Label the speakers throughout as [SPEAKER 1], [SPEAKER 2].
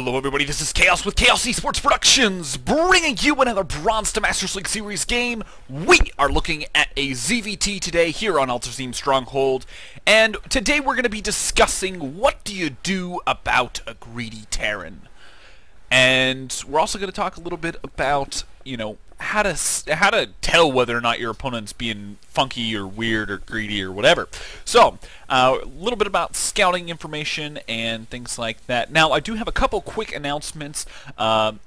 [SPEAKER 1] Hello everybody, this is Chaos with Chaos Esports Productions, bringing you another Bronze to Masters League Series game. We are looking at a ZvT today here on Ultraseam Stronghold, and today we're going to be discussing what do you do about a greedy Terran. And we're also going to talk a little bit about, you know, how to tell whether or not your opponent's being funky or weird or greedy or whatever. So, a little bit about scouting information and things like that. Now, I do have a couple quick announcements.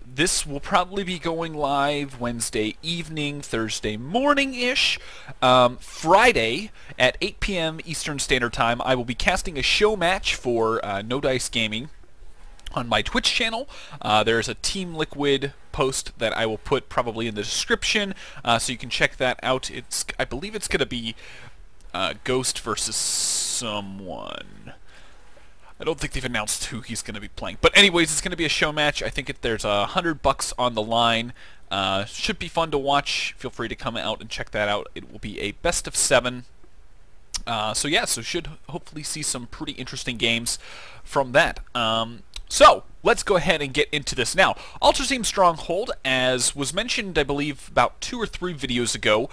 [SPEAKER 1] This will probably be going live Wednesday evening, Thursday morning-ish. Friday at 8 p.m. Eastern Standard Time, I will be casting a show match for No Dice Gaming on my Twitch channel. There's a Team Liquid post that I will put probably in the description, so you can check that out. I believe it's going to be Ghost versus someone. I don't think they've announced who he's going to be playing. But anyways, it's going to be a show match. I think there's $100 on the line. Should be fun to watch. Feel free to come out and check that out. It will be a best of 7. So yeah, so should hopefully see some pretty interesting games from that. So, let's go ahead and get into this now. Ultraseam Stronghold, as was mentioned, I believe, about 2 or 3 videos ago,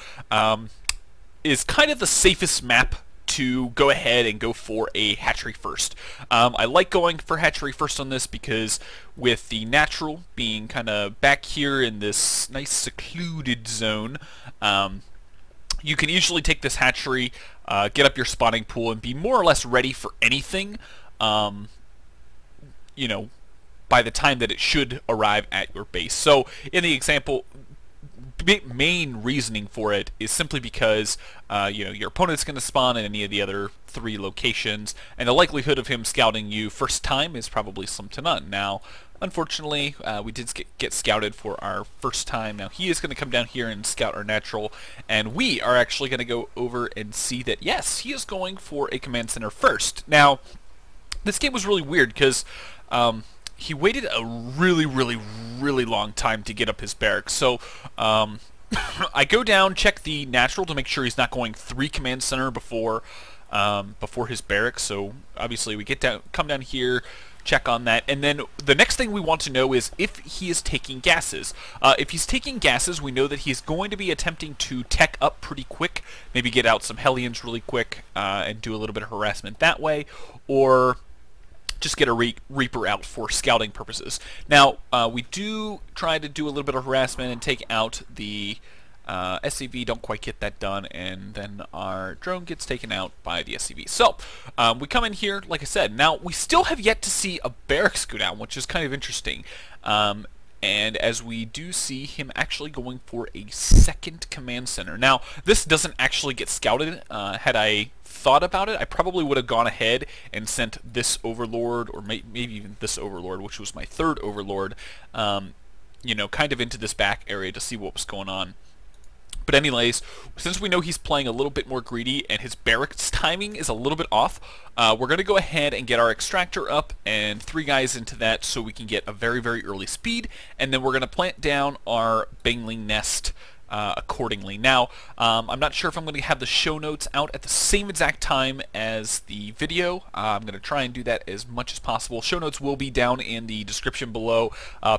[SPEAKER 1] is kind of the safest map to go ahead and go for a hatchery first. I like going for hatchery first on this because with the natural being kind of back here in this nice secluded zone, you can usually take this hatchery, get up your spawning pool, and be more or less ready for anything. You know, by the time that it should arrive at your base. So, in the example, main reasoning for it is simply because, you know, your opponent's going to spawn in any of the other 3 locations, and the likelihood of him scouting you first time is probably slim to none. Now, unfortunately, we did get scouted for our first time. Now, he is going to come down here and scout our natural, and we are actually going to go over and see that, yes, he is going for a command center first. Now, this game was really weird because he waited a really long time to get up his barracks. So I go down, check the natural to make sure he's not going 3 command center before his barracks. So obviously we come down here, check on that, and then the next thing we want to know is if he is taking gases. If he's taking gases, we know that he's going to be attempting to tech up pretty quick, maybe get out some Hellions really quick and do a little bit of harassment that way, or just get a Reaper out for scouting purposes. Now, we do try to do a little bit of harassment and take out the SCV, don't quite get that done, and then our drone gets taken out by the SCV. So, we come in here, like I said. Now, we still have yet to see a barracks go down, which is kind of interesting. And as we do see him actually going for a 2nd command center. Now, this doesn't actually get scouted. Had I thought about it, I probably would have gone ahead and sent this Overlord, or maybe even this Overlord, which was my 3rd Overlord, you know, kind of into this back area to see what was going on. But anyways, since we know he's playing a little bit more greedy and his barracks timing is a little bit off, we're going to go ahead and get our extractor up and 3 guys into that so we can get a very early speed, and then we're going to plant down our Bangling nest accordingly. Now, I'm not sure if I'm going to have the show notes out at the same exact time as the video. I'm going to try and do that as much as possible. Show notes will be down in the description below.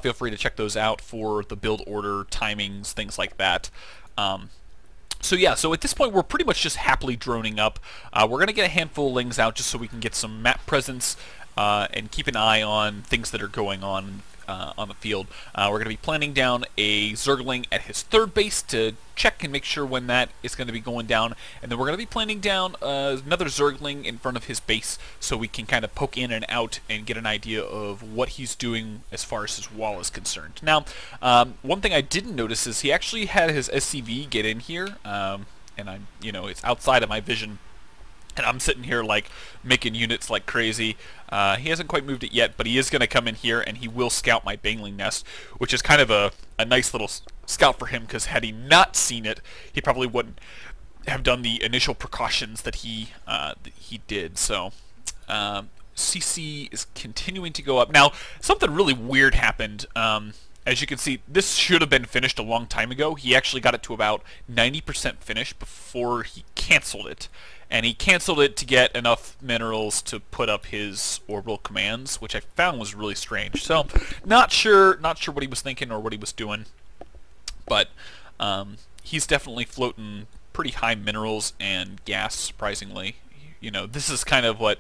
[SPEAKER 1] Feel free to check those out for the build order, timings, things like that. So yeah, so at this point we're pretty much just happily droning up. We're going to get a handful of lings out just so we can get some map presence and keep an eye on things that are going on the field. We're going to be planting down a Zergling at his 3rd base to check and make sure when that is going to be going down, and then we're going to be planting down another Zergling in front of his base so we can kind of poke in and out and get an idea of what he's doing as far as his wall is concerned. Now, one thing I didn't notice is he actually had his SCV get in here, and you know, it's outside of my vision. And I'm sitting here like making units like crazy. He hasn't quite moved it yet, but he is going to come in here and he will scout my Bangling nest, which is kind of a nice little scout for him, because had he not seen it, he probably wouldn't have done the initial precautions that he did. So CC is continuing to go up. Now, something really weird happened. as you can see, this should have been finished a long time ago. He actually got it to about 90% finished before he canceled it. And he canceled it to get enough minerals to put up his orbital commands, which I found was really strange. So, not sure what he was thinking or what he was doing. But he's definitely floating pretty high minerals and gas, surprisingly. You know, this is kind of what,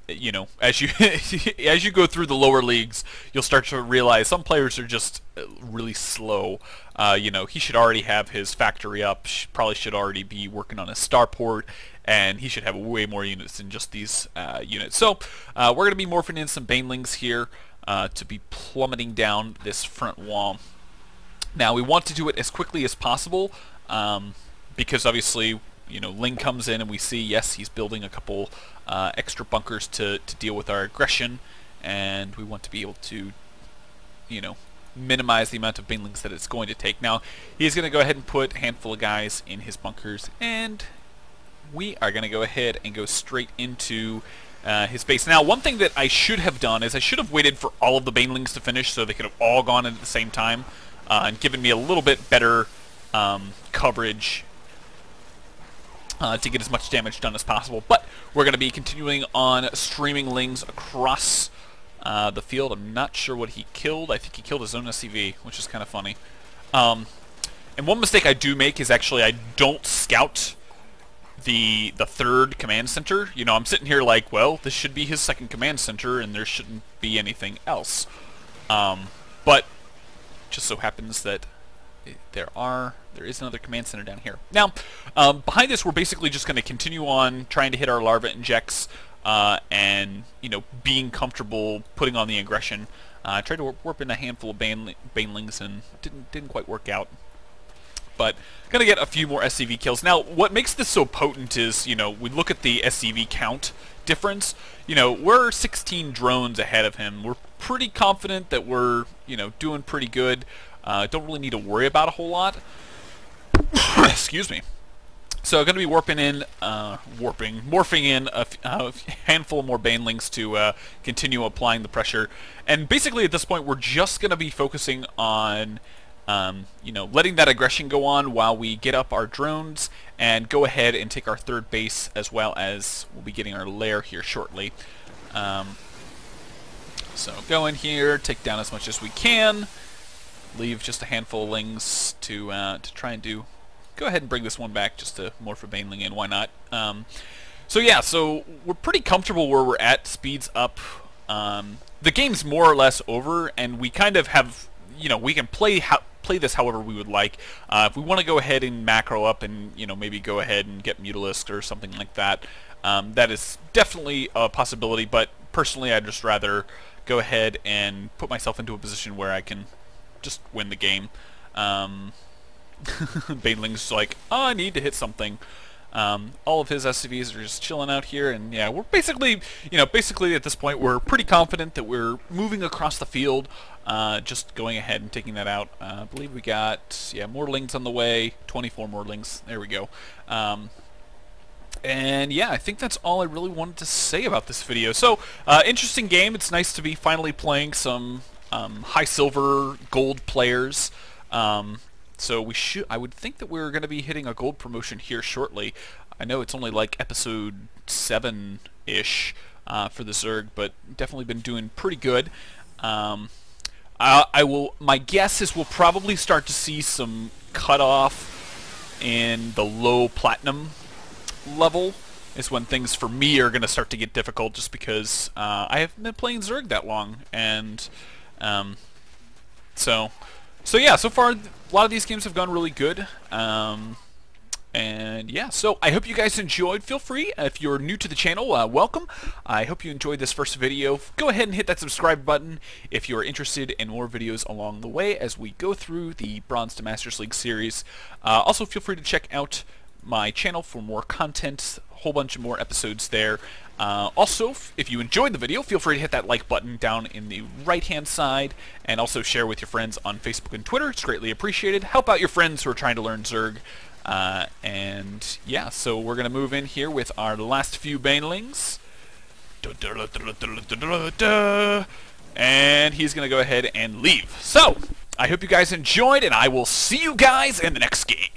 [SPEAKER 1] you know, as you as you go through the lower leagues, you'll start to realize some players are just really slow. You know, he should already have his factory up, probably should already be working on his starport, and he should have way more units than just these units. So we're going to be morphing in some banelings here to be plummeting down this front wall. Now we want to do it as quickly as possible because obviously, you know, Ling comes in and we see, yes, he's building a couple extra bunkers to deal with our aggression, and we want to be able to, you know, minimize the amount of banelings that it's going to take. Now, he's going to go ahead and put a handful of guys in his bunkers, and we are going to go ahead and go straight into his base. Now, one thing that I should have done is I should have waited for all of the banelings to finish so they could have all gone in at the same time and given me a little bit better coverage to get as much damage done as possible. But we're going to be continuing on streaming Lings across the field. I'm not sure what he killed. I think he killed his own SCV, which is kind of funny. And one mistake I do make is actually I don't scout the third command center. You know, I'm sitting here like, well, this should be his second command center, and there shouldn't be anything else. But just so happens that there is another command center down here. Now, behind this, we're basically just going to continue on trying to hit our larva injects and, you know, being comfortable putting on the aggression. I tried to warp in a handful of banelings and didn't quite work out. But gonna get a few more SCV kills. Now, what makes this so potent is, you know, we look at the SCV count difference. You know, we're 16 drones ahead of him. We're pretty confident that we're, you know, doing pretty good. Don't really need to worry about a whole lot. Excuse me. So I'm going to be morphing in a handful more banelings to continue applying the pressure. And basically at this point we're just going to be focusing on you know, letting that aggression go on while we get up our drones and go ahead and take our third base, as well as we'll be getting our lair here shortly. So go in here, take down as much as we can, leave just a handful of lings to try and do. Go ahead and bring this one back just to morph a baneling in, why not? So yeah, so we're pretty comfortable where we're at, speeds up. The game's more or less over, and we kind of have, you know, we can play this however we would like. If we want to go ahead and macro up and, you know, maybe go ahead and get Mutalisk or something like that, that is definitely a possibility, but personally I'd just rather go ahead and put myself into a position where I can just win the game. Baneling's like, oh, I need to hit something. All of his SCVs are just chilling out here, and yeah, we're basically, you know, basically at this point we're pretty confident that we're moving across the field, just going ahead and taking that out. I believe we got, yeah, more lings on the way, 24 more lings, there we go. And yeah, I think that's all I really wanted to say about this video. So, interesting game. It's nice to be finally playing some high silver gold players. So I would think that we're going to be hitting a gold promotion here shortly. I know it's only like episode 7-ish for the Zerg, but definitely been doing pretty good. My guess is we'll probably start to see some cutoff in the low platinum level is when things for me are going to start to get difficult, just because I haven't been playing Zerg that long, and so yeah, so far a lot of these games have gone really good. And yeah, so I hope you guys enjoyed. Feel free, if you're new to the channel, welcome. I hope you enjoyed this first video. Go ahead and hit that subscribe button if you're interested in more videos along the way as we go through the Bronze to Masters League series. Also, feel free to check out my channel for more content, a whole bunch of more episodes there. Also, if you enjoyed the video, feel free to hit that like button down in the right-hand side, and also share with your friends on Facebook and Twitter. It's greatly appreciated. Help out your friends who are trying to learn Zerg. And yeah, so we're going to move in here with our last few banelings. And he's going to go ahead and leave. So, I hope you guys enjoyed, and I will see you guys in the next game.